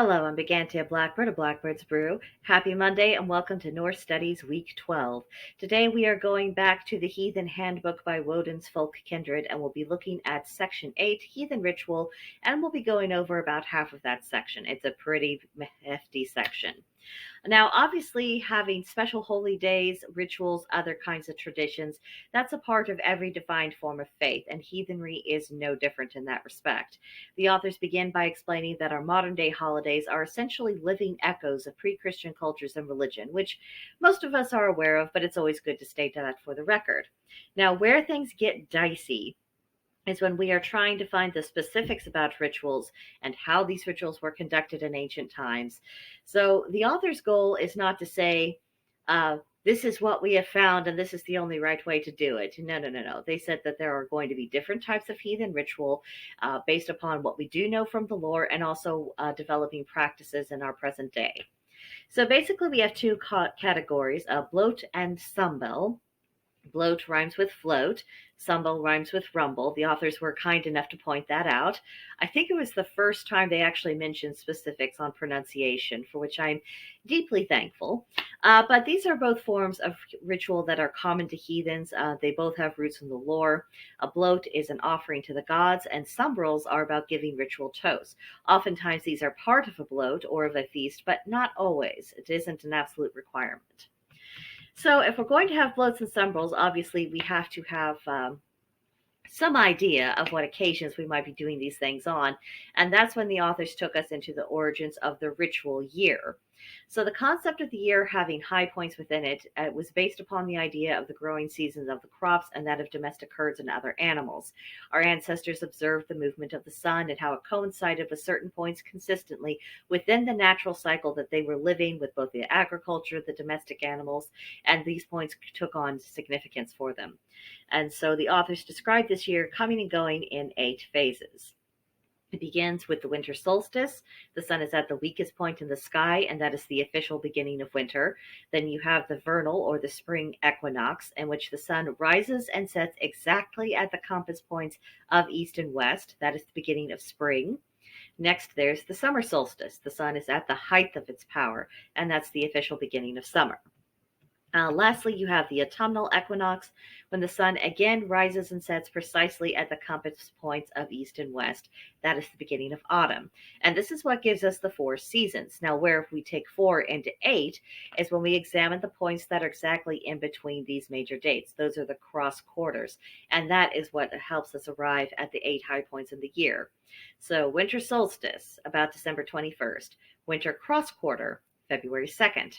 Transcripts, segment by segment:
Hello, I'm Brigantia Blackbird of Blackbird's Brew. Happy Monday and welcome to Norse Studies Week 12. Today we are going back to the Heathen Handbook by Woden's Folk Kindred and we'll be looking at Section 8, Heathen Ritual, and we'll be going over about half of that section. It's a pretty hefty section. Now, obviously, having special holy days, rituals, other kinds of traditions, that's a part of every defined form of faith, and heathenry is no different in that respect. The authors begin by explaining that our modern day holidays are essentially living echoes of pre Christian cultures and religion, which most of us are aware of, but it's always good to state that for the record. Now, where things get dicey is when we are trying to find the specifics about rituals and how these rituals were conducted in ancient times. So the author's goal is not to say, this is what we have found and this is the only right way to do it. No. They said that there are going to be different types of heathen ritual based upon what we do know from the lore and also developing practices in our present day. So basically we have two categories, bloat and sumbel. Bloat rhymes with float. Sumbel rhymes with rumble. The authors were kind enough to point that out. I think it was the first time they actually mentioned specifics on pronunciation, for which I'm deeply thankful. But these are both forms of ritual that are common to heathens. They both have roots in the lore. A bloat is an offering to the gods, and sumbels are about giving ritual toasts. Oftentimes these are part of a bloat or of a feast, but not always. It isn't an absolute requirement. So if we're going to have bloats and sumbels, obviously we have to have some idea of what occasions we might be doing these things on. And that's when the authors took us into the origins of the ritual year. So the concept of the year having high points within it was based upon the idea of the growing seasons of the crops and that of domestic herds and other animals. Our ancestors observed the movement of the sun and how it coincided with certain points consistently within the natural cycle that they were living with both the agriculture, the domestic animals, and these points took on significance for them. And so the authors described this year coming and going in 8 phases. It begins with the winter solstice. The sun is at the weakest point in the sky, and that is the official beginning of winter. Then you have the vernal or the spring equinox, in which the sun rises and sets exactly at the compass points of east and west. That is the beginning of spring. Next, there's the summer solstice. The sun is at the height of its power, and that's the official beginning of summer. Lastly, you have the autumnal equinox, when the sun again rises and sets precisely at the compass points of east and west. That is the beginning of autumn. And this is what gives us the 4 seasons. Now, where if we take 4 into 8 is when we examine the points that are exactly in between these major dates. Those are the cross quarters. And that is what helps us arrive at the 8 high points in the year. So winter solstice, about December 21st. Winter cross quarter, February 2nd.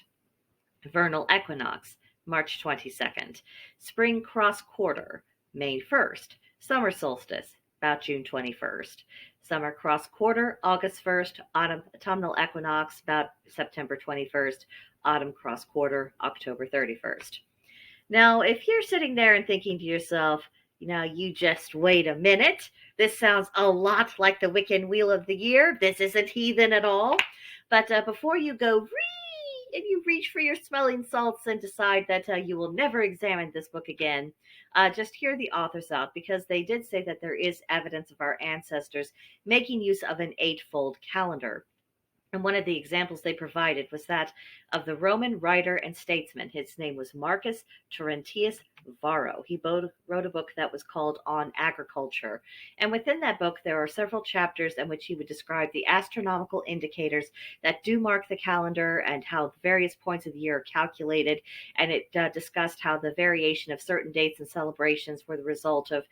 Vernal equinox, March 22nd. Spring cross quarter, May 1st. Summer solstice, about June 21st. Summer cross quarter, August 1st. Autumnal equinox, about September 21st. Autumn cross quarter, October 31st. Now, if you're sitting there and thinking to yourself, you just wait a minute. This sounds a lot like the Wiccan Wheel of the Year. This isn't heathen at all. But before you go and you reach for your smelling salts and decide that you will never examine this book again, just hear the authors out, because they did say that there is evidence of our ancestors making use of an 8-fold calendar. And one of the examples they provided was that of the Roman writer and statesman. His name was Marcus Terentius Varro. He wrote a book that was called On Agriculture. And within that book, there are several chapters in which he would describe the astronomical indicators that do mark the calendar and how various points of the year are calculated. And it discussed how the variation of certain dates and celebrations were the result of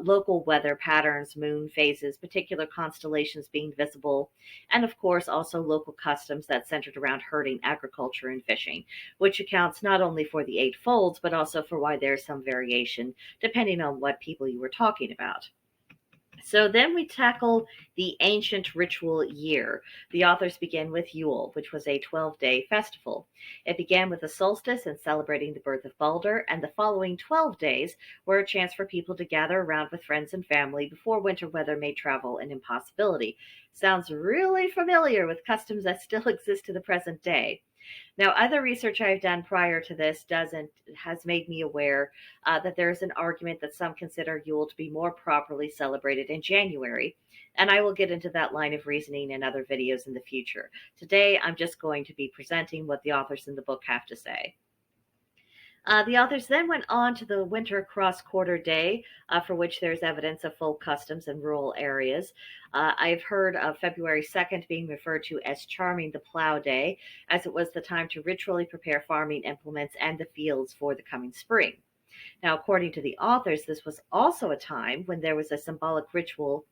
local weather patterns, moon phases, particular constellations being visible, and of course also local customs that centered around herding, agriculture, and fishing, which accounts not only for the 8 folds, but also for why there's some variation depending on what people you were talking about. So then we tackle the ancient ritual year. The authors begin with Yule, which was a 12-day festival. It began with the solstice and celebrating the birth of Balder, and the following 12 days were a chance for people to gather around with friends and family before winter weather made travel an impossibility. Sounds really familiar with customs that still exist to the present day. Now, other research I've done prior to this has made me aware that there is an argument that some consider Yule to be more properly celebrated in January, and I will get into that line of reasoning in other videos in the future. Today, I'm just going to be presenting what the authors in the book have to say. The authors then went on to the Winter Cross-Quarter Day, for which there's evidence of folk customs in rural areas. I've heard of February 2nd being referred to as Charming the Plow Day, as it was the time to ritually prepare farming implements and the fields for the coming spring. Now, according to the authors, this was also a time when there was a symbolic ritual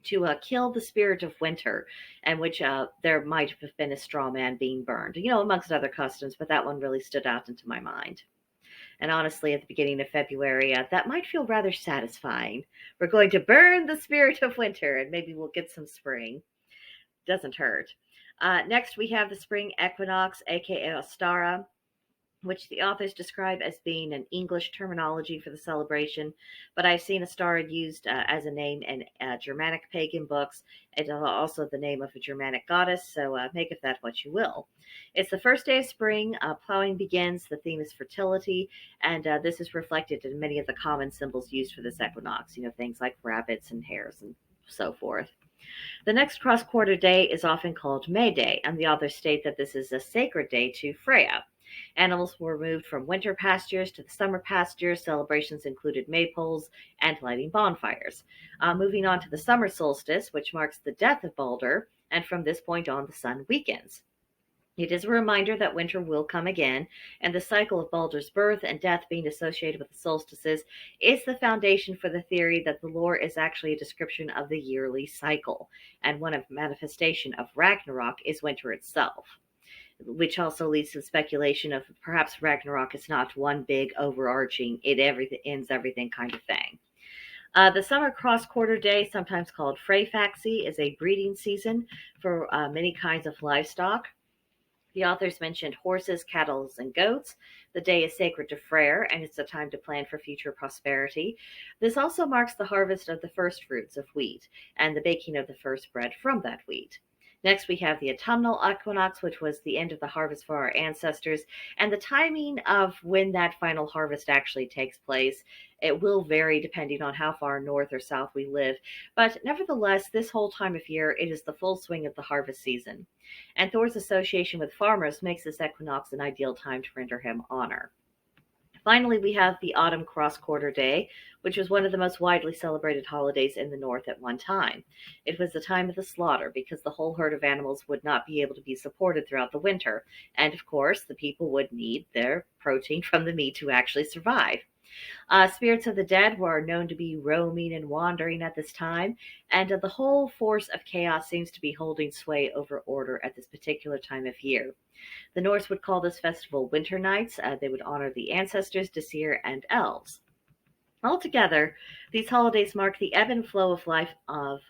to kill the spirit of winter, and which there might have been a straw man being burned, amongst other customs, but that one really stood out into my mind. And honestly, at the beginning of February, that might feel rather satisfying. We're going to burn the spirit of winter, and maybe we'll get some spring. Doesn't hurt. Next, we have the spring equinox, aka Ostara, which the authors describe as being an English terminology for the celebration, but I've seen Ostara used as a name in Germanic pagan books. It's also the name of a Germanic goddess, so make of that what you will. It's the first day of spring. Plowing begins. The theme is fertility, and this is reflected in many of the common symbols used for this equinox, things like rabbits and hares and so forth. The next cross-quarter day is often called May Day, and the authors state that this is a sacred day to Freya. Animals were moved from winter pastures to the summer pastures. Celebrations included maypoles and lighting bonfires. Moving on to the summer solstice, which marks the death of Balder, and from this point on, the sun weakens. It is a reminder that winter will come again, and the cycle of Balder's birth and death being associated with the solstices is the foundation for the theory that the lore is actually a description of the yearly cycle, and one of manifestation of Ragnarok is winter itself, which also leads to speculation of perhaps Ragnarok is not one big overarching ends everything kind of thing. The summer cross-quarter day, sometimes called Freyfaxi, is a breeding season for many kinds of livestock. The authors mentioned horses, cattle, and goats. The day is sacred to Freyr, and it's a time to plan for future prosperity. This also marks the harvest of the first fruits of wheat and the baking of the first bread from that wheat. Next, we have the autumnal equinox, which was the end of the harvest for our ancestors, and the timing of when that final harvest actually takes place. It will vary depending on how far north or south we live, but nevertheless, this whole time of year, it is the full swing of the harvest season. And Thor's association with farmers makes this equinox an ideal time to render him honor. Finally, we have the autumn cross-quarter day, which was one of the most widely celebrated holidays in the north at one time. It was the time of the slaughter because the whole herd of animals would not be able to be supported throughout the winter, and of course, the people would need their protein from the meat to actually survive. Spirits of the dead were known to be roaming and wandering at this time, and the whole force of chaos seems to be holding sway over order at this particular time of year. The Norse would call this festival Winter Nights. They would honor the ancestors, Disir, and elves. Altogether, these holidays mark the ebb and flow of life of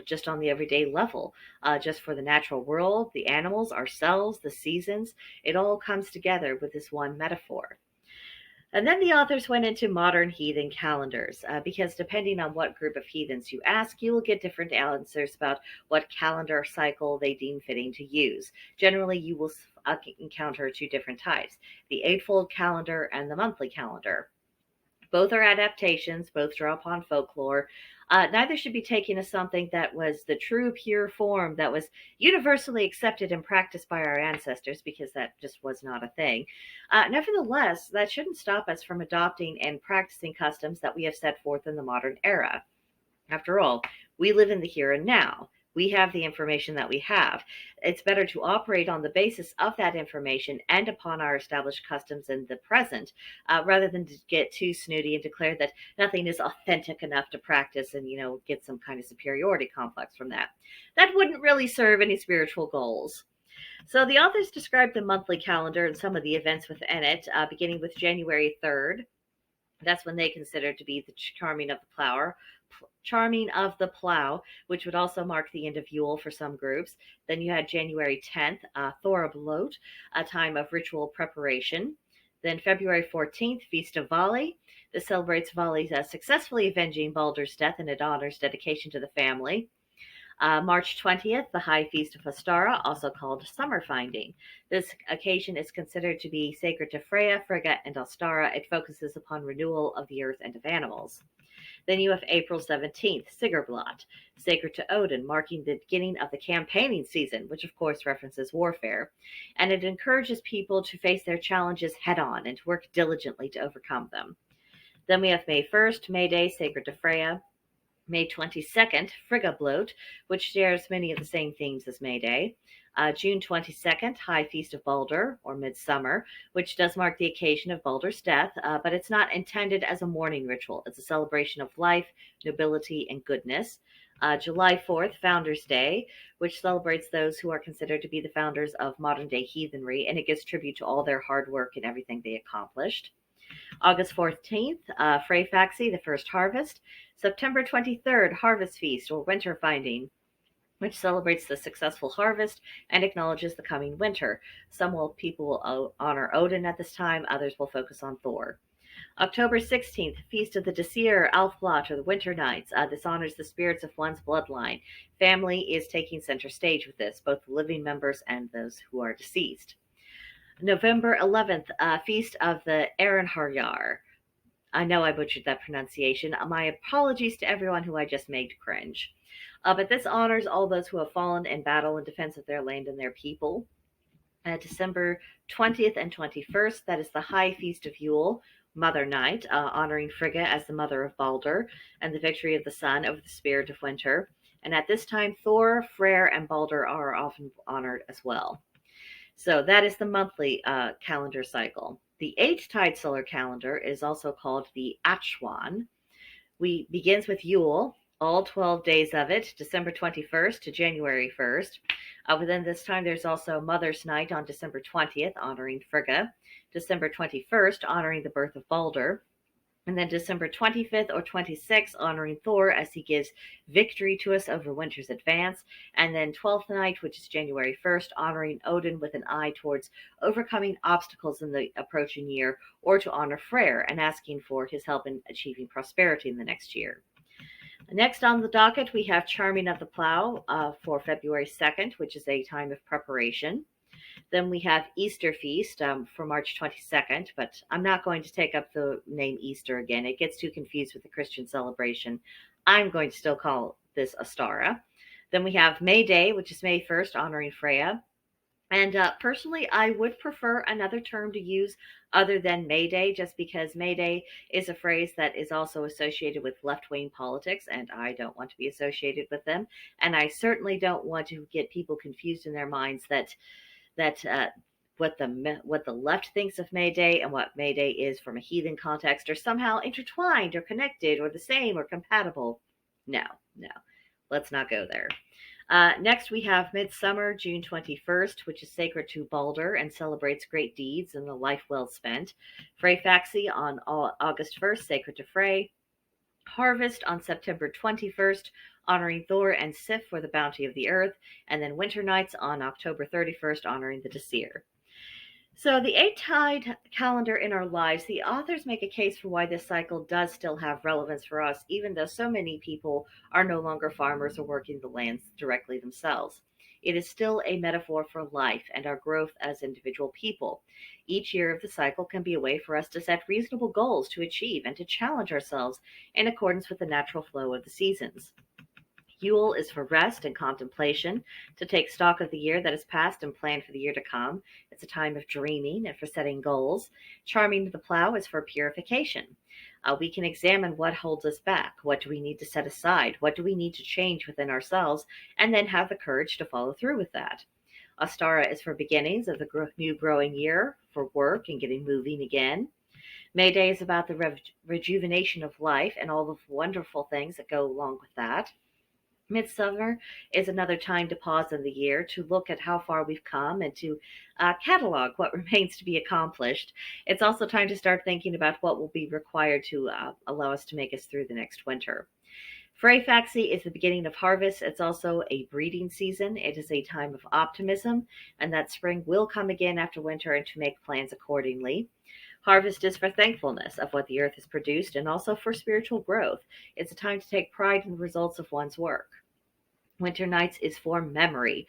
just on the everyday level, just for the natural world, the animals, ourselves, the seasons. It all comes together with this one metaphor. And then the authors went into modern heathen calendars, because depending on what group of heathens you ask, you will get different answers about what calendar cycle they deem fitting to use. Generally, you will encounter two different types, the eightfold calendar and the monthly calendar. Both are adaptations, both draw upon folklore. Neither should be taken as something that was the true, pure form that was universally accepted and practiced by our ancestors, because that just was not a thing. Nevertheless, that shouldn't stop us from adopting and practicing customs that we have set forth in the modern era. After all, we live in the here and now. We have the information that we have. It's better to operate on the basis of that information and upon our established customs in the present, rather than to get too snooty and declare that nothing is authentic enough to practice and, get some kind of superiority complex from that. That wouldn't really serve any spiritual goals. So the authors described the monthly calendar and some of the events within it, beginning with January 3rd. That's when they considered to be the charming of the plow, which would also mark the end of Yule for some groups. Then you had January 10th, Thorablot, a time of ritual preparation. Then February 14th, Feast of Vali. This celebrates Vali's successfully avenging Balder's death, and it honors dedication to the family. March 20th, the High Feast of Ostara, also called Summer Finding. This occasion is considered to be sacred to Freya, Frigga, and Ostara. It focuses upon renewal of the earth and of animals. Then you have April 17th, Sigurblot, sacred to Odin, marking the beginning of the campaigning season, which of course references warfare. And it encourages people to face their challenges head on and to work diligently to overcome them. Then we have May 1st, May Day, sacred to Freya. May 22nd, Friggablot, which shares many of the same themes as May Day. June 22nd, High Feast of Balder, or Midsummer, which does mark the occasion of Balder's death, but it's not intended as a mourning ritual. It's a celebration of life, nobility, and goodness. July 4th, Founders' Day, which celebrates those who are considered to be the founders of modern-day heathenry, and it gives tribute to all their hard work and everything they accomplished. August 14th, Freyfaxi, the first harvest. September 23rd, Harvest Feast, or Winter Finding, which celebrates the successful harvest and acknowledges the coming winter. People will honor Odin at this time, others will focus on Thor. October 16th, Feast of the Disir, Alfblot, or the Winter Nights. This honors the spirits of one's bloodline. Family is taking center stage with this, both the living members and those who are deceased. November 11th, Feast of the Ehrenharjar. I know I butchered that pronunciation. My apologies to everyone who I just made cringe. But this honors all those who have fallen in battle in defense of their land and their people. December 20th and 21st, that is the High Feast of Yule, Mother Night, honoring Frigga as the mother of Balder and the victory of the sun over the spirit of winter. And at this time, Thor, Freyr, and Balder are often honored as well. So that is the monthly calendar cycle. The eight-tide solar calendar is also called the Achwan. Begins with Yule, all 12 days of it, December 21st to January 1st. Within this time, there's also Mother's Night on December 20th, honoring Frigga. December 21st, honoring the birth of Balder. And then December 25th or 26th, honoring Thor as he gives victory to us over winter's advance. And then 12th night, which is January 1st, honoring Odin with an eye towards overcoming obstacles in the approaching year, or to honor Freyr and asking for his help in achieving prosperity in the next year. Next on the docket, we have Charming of the Plough for February 2nd, which is a time of preparation. Then we have Easter Feast for March 22nd, but I'm not going to take up the name Easter again. It gets too confused with the Christian celebration. I'm going to still call this Ostara. Then we have May Day, which is May 1st, honoring Freya. And personally, I would prefer another term to use other than May Day, just because May Day is a phrase that is also associated with left-wing politics, and I don't want to be associated with them. And I certainly don't want to get people confused in their minds that what the left thinks of May Day and what May Day is from a heathen context are somehow intertwined or connected or the same or compatible. No, let's not go there. Next, we have Midsummer, June 21st, which is sacred to Balder and celebrates great deeds and a life well spent. Freyfaxi on August 1st, sacred to Frey. Harvest on September 21st, honoring Thor and Sif for the bounty of the earth. And then Winter Nights on October 31st, honoring the Disir. So the eight-tide calendar in our lives, the authors make a case for why this cycle does still have relevance for us, even though so many people are no longer farmers or working the lands directly themselves. It is still a metaphor for life and our growth as individual people. Each year of the cycle can be a way for us to set reasonable goals to achieve and to challenge ourselves in accordance with the natural flow of the seasons. Yule is for rest and contemplation, to take stock of the year that has passed and plan for the year to come. It's a time of dreaming and for setting goals. Charming the Plough is for purification. We can examine what holds us back. What do we need to set aside? What do we need to change within ourselves? And then have the courage to follow through with that. Ostara is for beginnings of the new growing year, for work and getting moving again. May Day is about the rejuvenation of life and all the wonderful things that go along with that. Midsummer is another time to pause in the year, to look at how far we've come and to catalog what remains to be accomplished. It's also time to start thinking about what will be required to allow us to make us through the next winter. Freyfaxi is the beginning of harvest. It's also a breeding season. It is a time of optimism, and that spring will come again after winter, and to make plans accordingly. Harvest is for thankfulness of what the earth has produced and also for spiritual growth. It's a time to take pride in the results of one's work. Winter nights is for memory,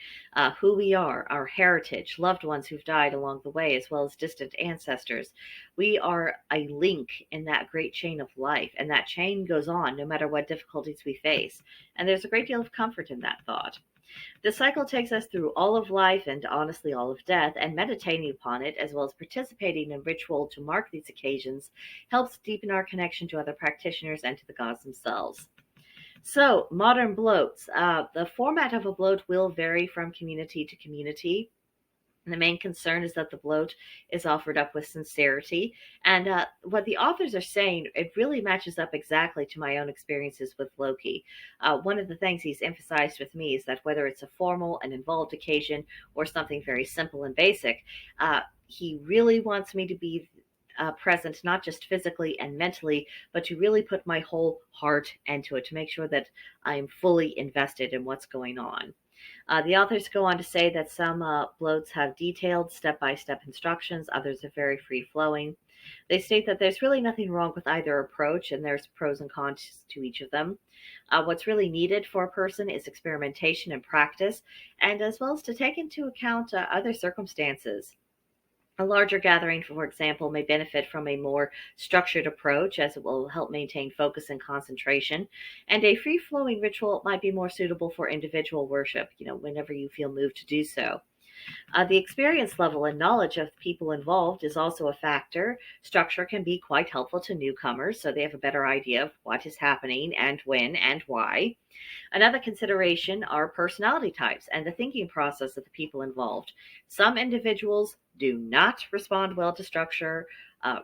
who we are, our heritage, loved ones who've died along the way, as well as distant ancestors. We are a link in that great chain of life, and that chain goes on no matter what difficulties we face. And there's a great deal of comfort in that thought. The cycle takes us through all of life and honestly all of death, and meditating upon it, as well as participating in ritual to mark these occasions, helps deepen our connection to other practitioners and to the gods themselves. So, modern bloats. The format of a bloat will vary from community to community. The main concern is that the bloat is offered up with sincerity. And what the authors are saying, it really matches up exactly to my own experiences with Loki. One of the things he's emphasized with me is that whether it's a formal and involved occasion or something very simple and basic, he really wants me to be present, not just physically and mentally, but to really put my whole heart into it to make sure that I'm fully invested in what's going on. The authors go on to say that some bloats have detailed step by step instructions, others are very free flowing. They state that there's really nothing wrong with either approach, and there's pros and cons to each of them. What's really needed for a person is experimentation and practice, and as well as to take into account other circumstances. A larger gathering, for example, may benefit from a more structured approach as it will help maintain focus and concentration. And a free flowing ritual might be more suitable for individual worship, whenever you feel moved to do so. The experience level and knowledge of the people involved is also a factor. Structure can be quite helpful to newcomers, so they have a better idea of what is happening and when and why. Another consideration are personality types and the thinking process of the people involved. Some individuals do not respond well to structure,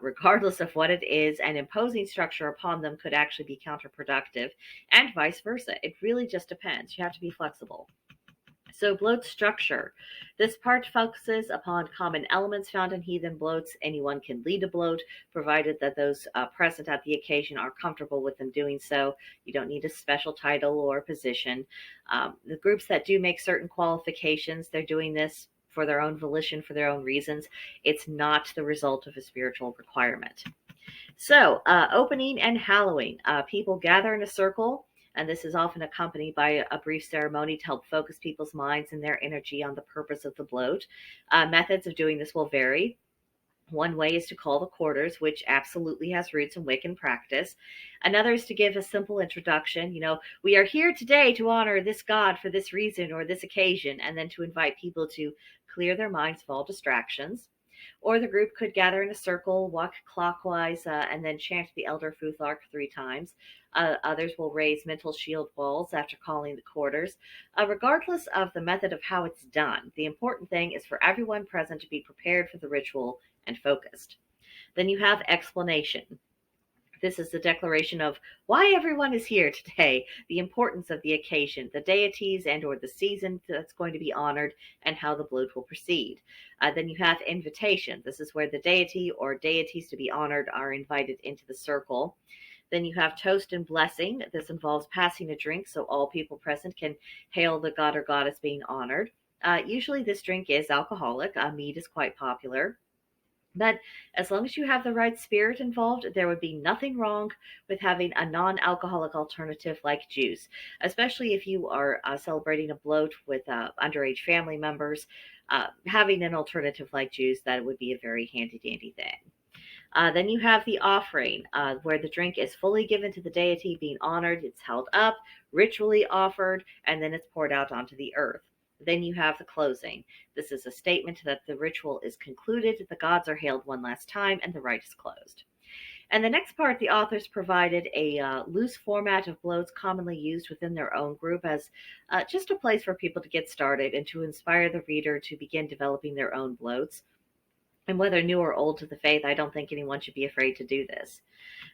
regardless of what it is, and imposing structure upon them could actually be counterproductive, and vice versa. It really just depends. You have to be flexible. So, bloat structure. This part focuses upon common elements found in heathen bloats. Anyone can lead a bloat, provided that those present at the occasion are comfortable with them doing so. You don't need a special title or position. The groups that do make certain qualifications, they're doing this for their own volition, for their own reasons. It's not the result of a spiritual requirement. So, opening and hallowing. People gather in a circle, and this is often accompanied by a brief ceremony to help focus people's minds and their energy on the purpose of the bloat. Methods of doing this will vary. One way is to call the quarters, which absolutely has roots in Wiccan practice. Another is to give a simple introduction. We are here today to honor this god for this reason or this occasion, and then to invite people to clear their minds of all distractions. Or the group could gather in a circle, walk clockwise, and then chant the Elder Futhark 3 times. Others will raise mental shield walls after calling the quarters. Regardless of the method of how it's done, the important thing is for everyone present to be prepared for the ritual and focused. Then you have explanation. This is the declaration of why everyone is here today, the importance of the occasion, the deities and or the season that's going to be honored, and how the bloat will proceed. Then you have invitation. This is where the deity or deities to be honored are invited into the circle. Then you have toast and blessing. This involves passing a drink so all people present can hail the god or goddess being honored. Usually this drink is alcoholic. Mead is quite popular. But as long as you have the right spirit involved, there would be nothing wrong with having a non alcoholic alternative like juice, especially if you are celebrating a bloat with underage family members. Having an alternative like juice, that would be a very handy dandy thing. Then you have the offering, where the drink is fully given to the deity being honored. It's held up, ritually offered, and then it's poured out onto the earth. Then you have the closing. This is a statement that the ritual is concluded, the gods are hailed one last time, and the rite is closed. And the next part, the authors provided a loose format of bloats commonly used within their own group as just a place for people to get started and to inspire the reader to begin developing their own bloats. And whether new or old to the faith, I don't think anyone should be afraid to do this.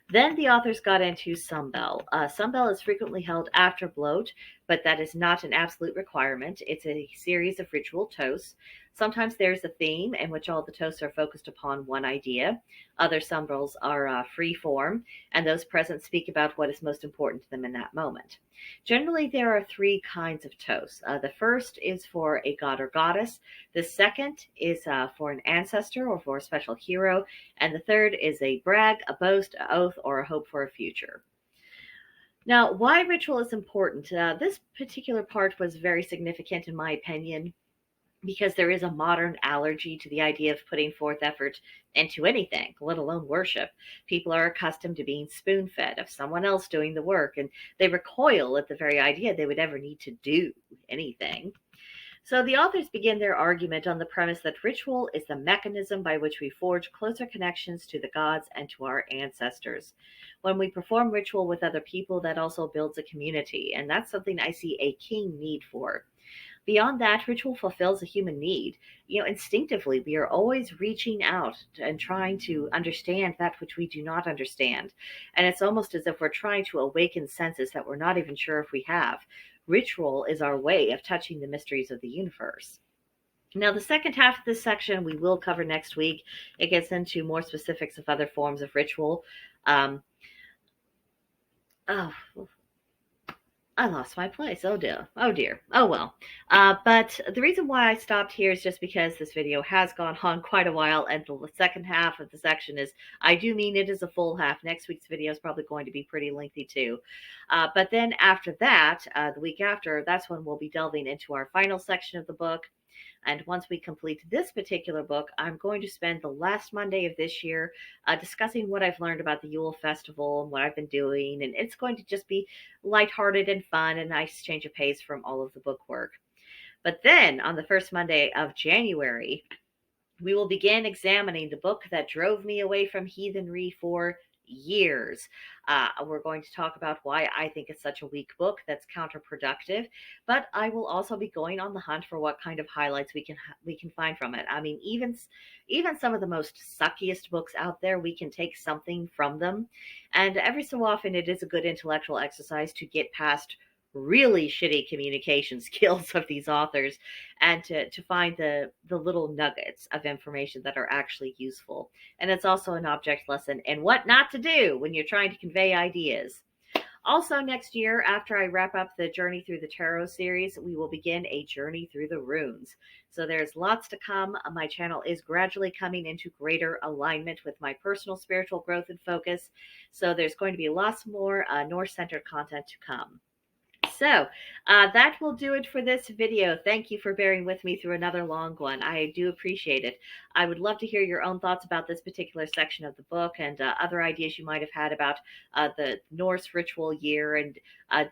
Then the authors got into Sumbel. Sumbel is frequently held after bloat, but that is not an absolute requirement. It's a series of ritual toasts. Sometimes there's a theme in which all the toasts are focused upon one idea. Other Sumbels are free form, and those present speak about what is most important to them in that moment. Generally, there are 3 kinds of toasts. The first is for a god or goddess. The second is for an ancestor or for a special hero. And the third is a brag, a boast, an oath, or a hope for a future. Now, why ritual is important? This particular part was very significant in my opinion because there is a modern allergy to the idea of putting forth effort into anything, let alone worship. People are accustomed to being spoon fed of someone else doing the work, and they recoil at the very idea they would ever need to do anything. So the authors begin their argument on the premise that ritual is the mechanism by which we forge closer connections to the gods and to our ancestors. When we perform ritual with other people, that also builds a community, and that's something I see a keen need for. Beyond that, ritual fulfills a human need. Instinctively, we are always reaching out and trying to understand that which we do not understand. And it's almost as if we're trying to awaken senses that we're not even sure if we have. Ritual is our way of touching the mysteries of the universe. Now, the second half of this section we will cover next week. It gets into more specifics of other forms of ritual. Um, oh, I lost my place. Oh dear. Oh dear. Oh well. But the reason why I stopped here is just because this video has gone on quite a while, and the second half of the section is, I do mean it is a full half. Next week's video is probably going to be pretty lengthy too. But then after that, the week after, that's when we'll be delving into our final section of the book. And once we complete this particular book, I'm going to spend the last Monday of this year discussing what I've learned about the Yule Festival and what I've been doing. And it's going to just be lighthearted and fun, a nice change of pace from all of the book work. But then on the first Monday of January, we will begin examining the book that drove me away from heathenry for years. We're going to talk about why I think it's such a weak book that's counterproductive, but I will also be going on the hunt for what kind of highlights we can find from it. I mean, even some of the most suckiest books out there, we can take something from them, and every so often it is a good intellectual exercise to get past really shitty communication skills of these authors and to find the little nuggets of information that are actually useful. And it's also an object lesson in what not to do when you're trying to convey ideas. Also, next year, after I wrap up the Journey Through the Tarot series, we will begin a journey through the runes. So there's lots to come. My channel is gradually coming into greater alignment with my personal spiritual growth and focus. So there's going to be lots more Norse-centered content to come. So that will do it for this video. Thank you for bearing with me through another long one. I do appreciate it. I would love to hear your own thoughts about this particular section of the book and other ideas you might have had about the Norse ritual year and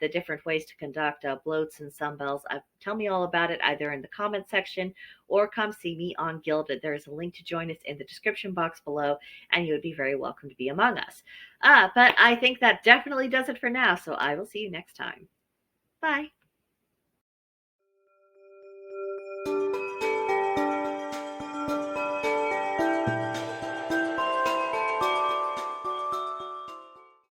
the different ways to conduct bloats and sunbells. Tell me all about it either in the comment section or come see me on Gilded. There's a link to join us in the description box below, and you would be very welcome to be among us. But I think that definitely does it for now, so I will see you next time. Bye.